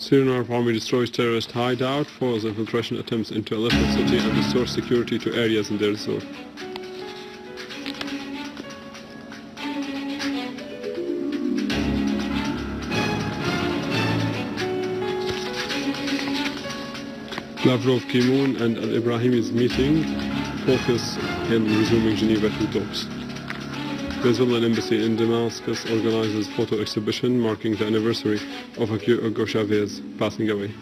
Syrian Arab Army destroys terrorist hideout, foils infiltration attempts into Aleppo city and restores security to areas in Deir ez-Zor. Lavrov, Kimoun and al-Brahimi's meeting focus in resuming Geneva II talks. The Israeli embassy in Damascus organizes photo exhibition marking the anniversary of Hugo Chavez passing away.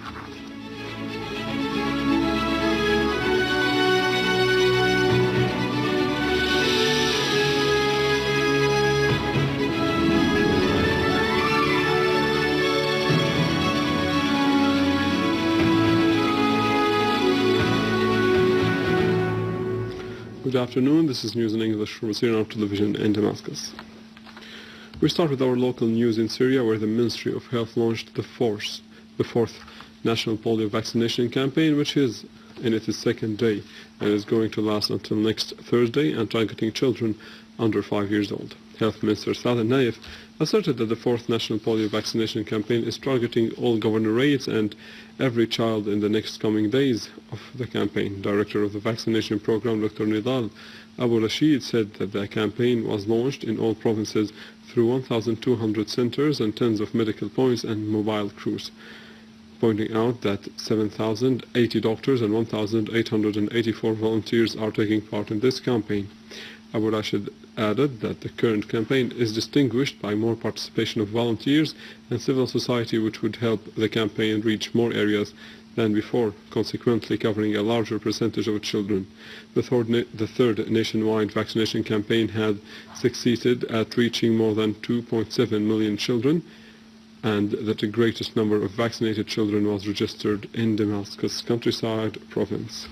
Good afternoon, this is news in English from Syrian television in Damascus. We start with our local news in Syria, where the Ministry of Health launched the fourth national polio vaccination campaign, which is in its second day and is going to last until next Thursday and targeting children under 5 years old. Health Minister Saad al-Naif asserted that the fourth national polio vaccination campaign is targeting all governorates and every child in the next coming days of the campaign. Director of the vaccination program, Dr. Nidal Abu Rashid, said that the campaign was launched in all provinces through 1,200 centers and tens of medical points and mobile crews, pointing out that 7,080 doctors and 1,884 volunteers are taking part in this campaign. Abu Rashid added that the current campaign is distinguished by more participation of volunteers and civil society, which would help the campaign reach more areas than before, consequently covering a larger percentage of children. The third nationwide vaccination campaign had succeeded at reaching more than 2.7 million children, and that the greatest number of vaccinated children was registered in Damascus countryside province.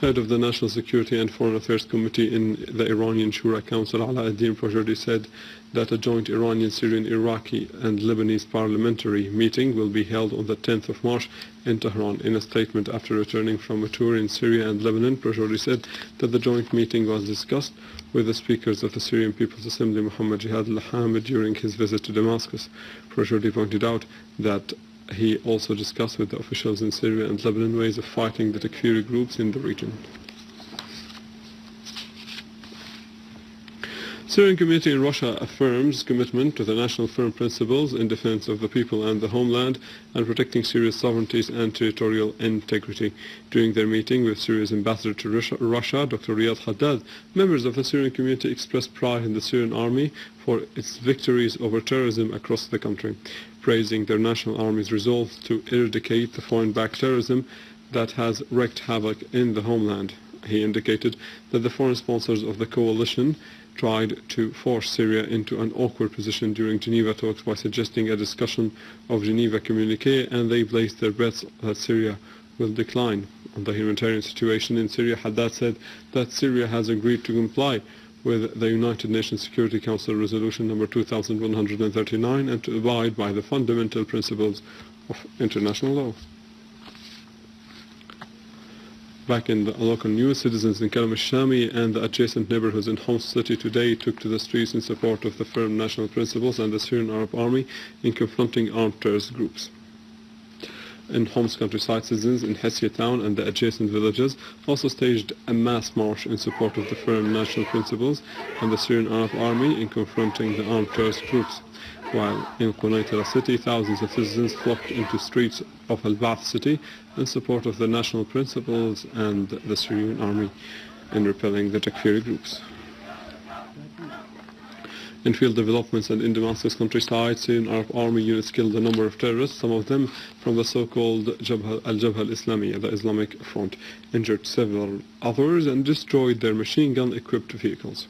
Head of the National Security and Foreign Affairs Committee in the Iranian Shura Council, Alauddin Projordi, said that a joint Iranian, Syrian, Iraqi and Lebanese parliamentary meeting will be held on the 10th of March in Tehran. In a statement after returning from a tour in Syria and Lebanon, Projordi said that the joint meeting was discussed with the speakers of the Syrian People's Assembly, Mohammad Jihad al-Hamid, during his visit to Damascus. Projordi pointed out that he also discussed with the officials in Syria and Lebanon ways of fighting the Takfiri groups in the region. Syrian community in Russia affirms commitment to the national firm principles in defense of the people and the homeland and protecting Syria's sovereignty and territorial integrity. During their meeting with Syria's ambassador to Russia, Dr. Riyad Haddad, members of the Syrian community expressed pride in the Syrian army for its victories over terrorism across the country, praising their national army's resolve to eradicate the foreign-backed terrorism that has wreaked havoc in the homeland. He indicated that the foreign sponsors of the coalition tried to force Syria into an awkward position during Geneva talks by suggesting a discussion of Geneva communique, and they placed their bets that Syria will decline. On the humanitarian situation in Syria, Haddad said that Syria has agreed to comply with the United Nations Security Council Resolution number 2139 and to abide by the fundamental principles of international law. Back in the local news, citizens in Karam al-Shami and the adjacent neighborhoods in Homs city today took to the streets in support of the firm national principles and the Syrian Arab Army in confronting armed terrorist groups. In Homs countryside, citizens in Hessia town and the adjacent villages also staged a mass march in support of the firm national principles and the Syrian Arab Army in confronting the armed terrorist groups. While in Quneitra city, thousands of citizens flocked into streets of al-Ba'ath city in support of the national principles and the Syrian army in repelling the Takfiri groups. In field developments and in Damascus countryside, Syrian Arab Army units killed a number of terrorists, some of them from the so-called Jabhat al-Islamiyya, the Islamic Front, injured several others and destroyed their machine gun-equipped vehicles.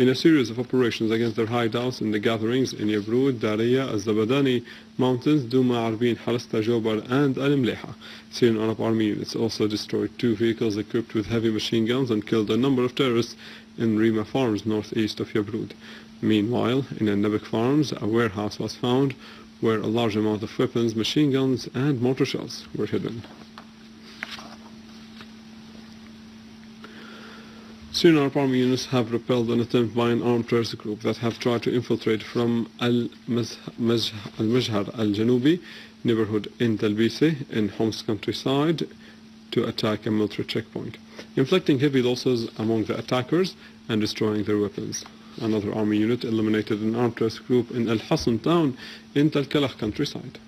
In a series of operations against their hideouts in the gatherings in Yabrud, Dariya, Az-Zabadani mountains, Duma, Arbin, Harasta, Jobar, and Al-Mleha, Syrian Arab Army units also destroyed 2 vehicles equipped with heavy machine guns and killed a number of terrorists in Rima Farms, northeast of Yabrud. Meanwhile, in Nabek Farms, a warehouse was found where a large amount of weapons, machine guns, and mortar shells were hidden. Syrian Arab Army units have repelled an attempt by an armed terrorist group that have tried to infiltrate from al-Mashhar al-Janubi neighborhood in Talbisi in Homs's countryside to attack a military checkpoint, inflicting heavy losses among the attackers and destroying their weapons. Another army unit eliminated an armed terrorist group in Al-Hassan town in Talkalakh countryside.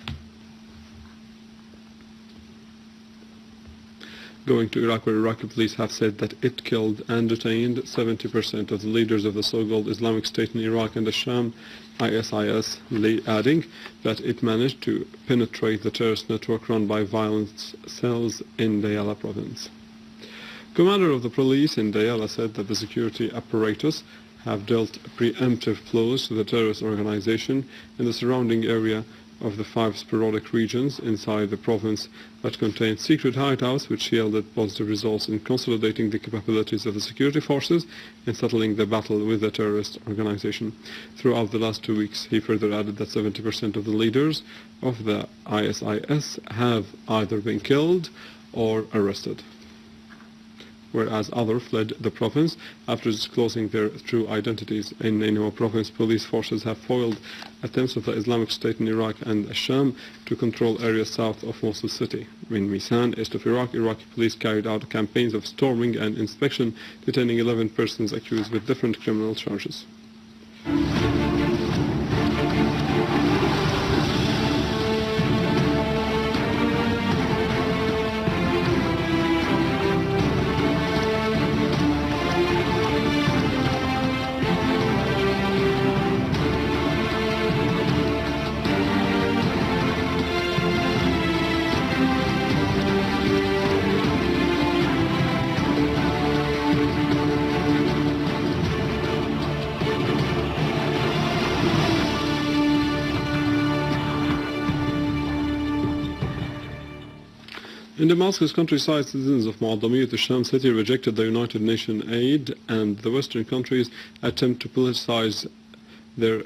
Going to Iraq, where Iraqi police have said that it killed and detained 70% of the leaders of the so-called Islamic State in Iraq and the Sham, ISIS, adding that it managed to penetrate the terrorist network run by violent cells in Dalla province. Commander of the police in Dalla said that the security apparatus have dealt preemptive blows to the terrorist organization in the surrounding area of the 5 sporadic regions inside the province that contain secret hideouts, which yielded positive results in consolidating the capabilities of the security forces and settling the battle with the terrorist organization. Throughout the last 2 weeks, he further added that 70% of the leaders of the ISIS have either been killed or arrested, whereas others fled the province after disclosing their true identities. In Nainawa province, police forces have foiled attempts of the Islamic State in Iraq and Sham to control areas south of Mosul city. In Misan, east of Iraq, Iraqi police carried out campaigns of storming and inspection, detaining 11 persons accused with different criminal charges. In Damascus countryside, citizens of Mu'addamiyat al-Sham city rejected the United Nations aid and the Western countries' attempt to politicize their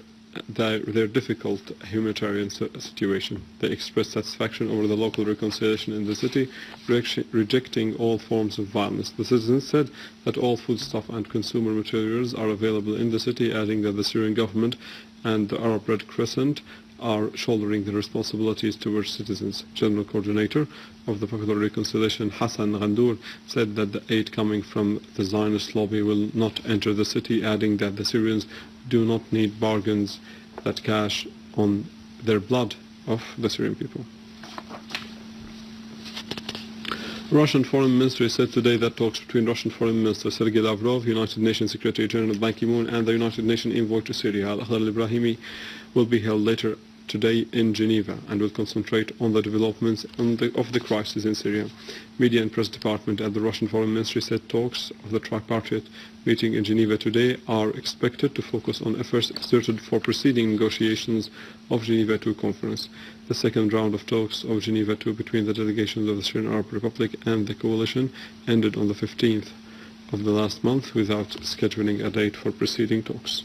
difficult humanitarian situation. They expressed satisfaction over the local reconciliation in the city, rejecting all forms of violence. The citizens said that all foodstuff and consumer materials are available in the city, adding that the Syrian government and the Arab Red Crescent are shouldering the responsibilities towards citizens. General Coordinator of the Popular Reconciliation, Hassan Ghandour, said that the aid coming from the Zionist lobby will not enter the city, adding that the Syrians do not need bargains that cash on their blood of the Syrian people. Russian Foreign Ministry said today that talks between Russian Foreign Minister Sergei Lavrov, United Nations Secretary General Ban Ki-moon, and the United Nations envoy to Syria, al-Brahimi, will be held later today in Geneva and will concentrate on the developments of the crisis in Syria. Media and Press Department at the Russian Foreign Ministry said talks of the Patriots meeting in Geneva today are expected to focus on efforts exerted for preceding negotiations of Geneva II conference. The second round of talks of Geneva II between the delegations of the Syrian Arab Republic and the coalition ended on the 15th of the last month without scheduling a date for preceding talks.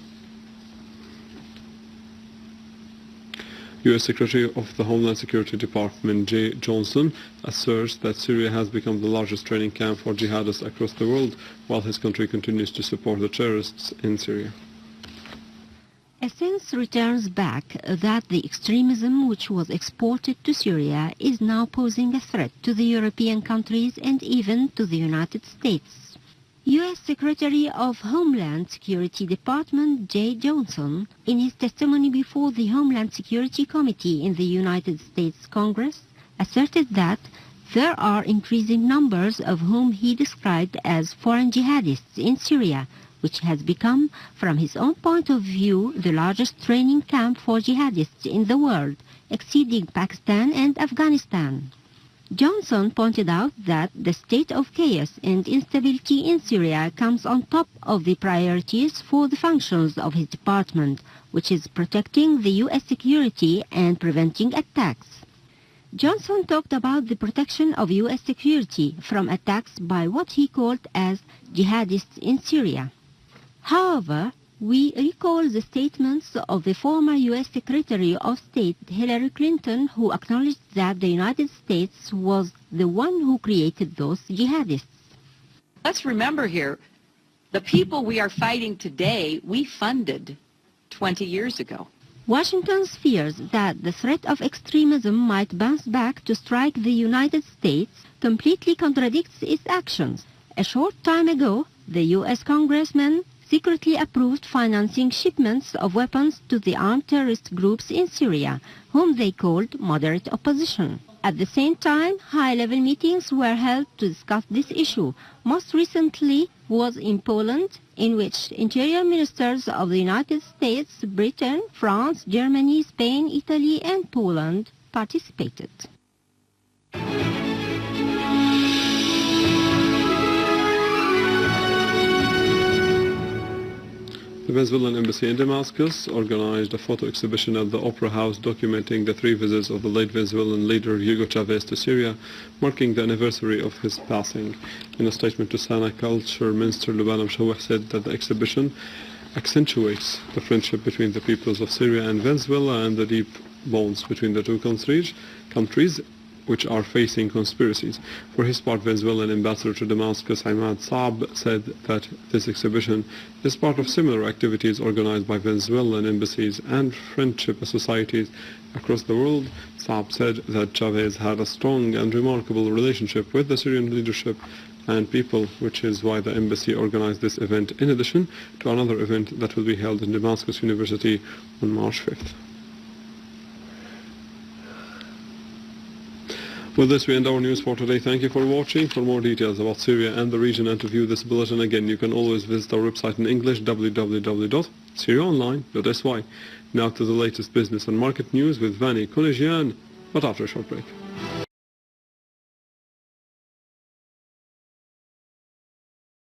U.S. Secretary of the Homeland Security Department Jeh Johnson asserts that Syria has become the largest training camp for jihadists across the world, while his country continues to support the terrorists in Syria. A sense returns back that the extremism which was exported to Syria is now posing a threat to the European countries and even to the United States. U.S. Secretary of Homeland Security Department Jeh Johnson, in his testimony before the Homeland Security Committee in the United States Congress, asserted that there are increasing numbers of whom he described as foreign jihadists in Syria, which has become, from his own point of view, the largest training camp for jihadists in the world, exceeding Pakistan and Afghanistan. Johnson pointed out that the state of chaos and instability in Syria comes on top of the priorities for the functions of his department, which is protecting the U.S. security and preventing attacks. Johnson talked about the protection of U.S. security from attacks by what he called as jihadists in Syria. However, we recall the statements of the former U.S. Secretary of State Hillary Clinton, who acknowledged that the United States was the one who created those jihadists. Let's remember here, The people we are fighting today, we funded 20 years ago. Washington's fears that the threat of extremism might bounce back to strike the United States completely contradicts its actions. A short time ago, the U.S. congressman secretly approved financing shipments of weapons to the armed terrorist groups in Syria, whom they called moderate opposition. At the same time, high-level meetings were held to discuss this issue. Most recently was in Poland, in which interior ministers of the United States, Britain, France, Germany, Spain, Italy, and Poland participated. The Venezuelan embassy in Damascus organized a photo exhibition at the Opera House documenting the 3 visits of the late Venezuelan leader Hugo Chavez to Syria, marking the anniversary of his passing. In a statement to Sana, Culture Minister Luban Mshawah said that the exhibition accentuates the friendship between the peoples of Syria and Venezuela and the deep bonds between the two countries which are facing conspiracies. For his part, Venezuelan ambassador to Damascus, Imad Saab, said that this exhibition is part of similar activities organized by Venezuelan embassies and friendship societies across the world. Saab said that Chavez had a strong and remarkable relationship with the Syrian leadership and people, which is why the embassy organized this event in addition to another event that will be held in Damascus University on March 5th. With this, we end our news for today. Thank you for watching. For more details about Syria and the region and to view this bulletin again, you can always visit our website in English, www.syriaonline.sy. Now to the latest business and market news with Vani Kunejian, but after a short break.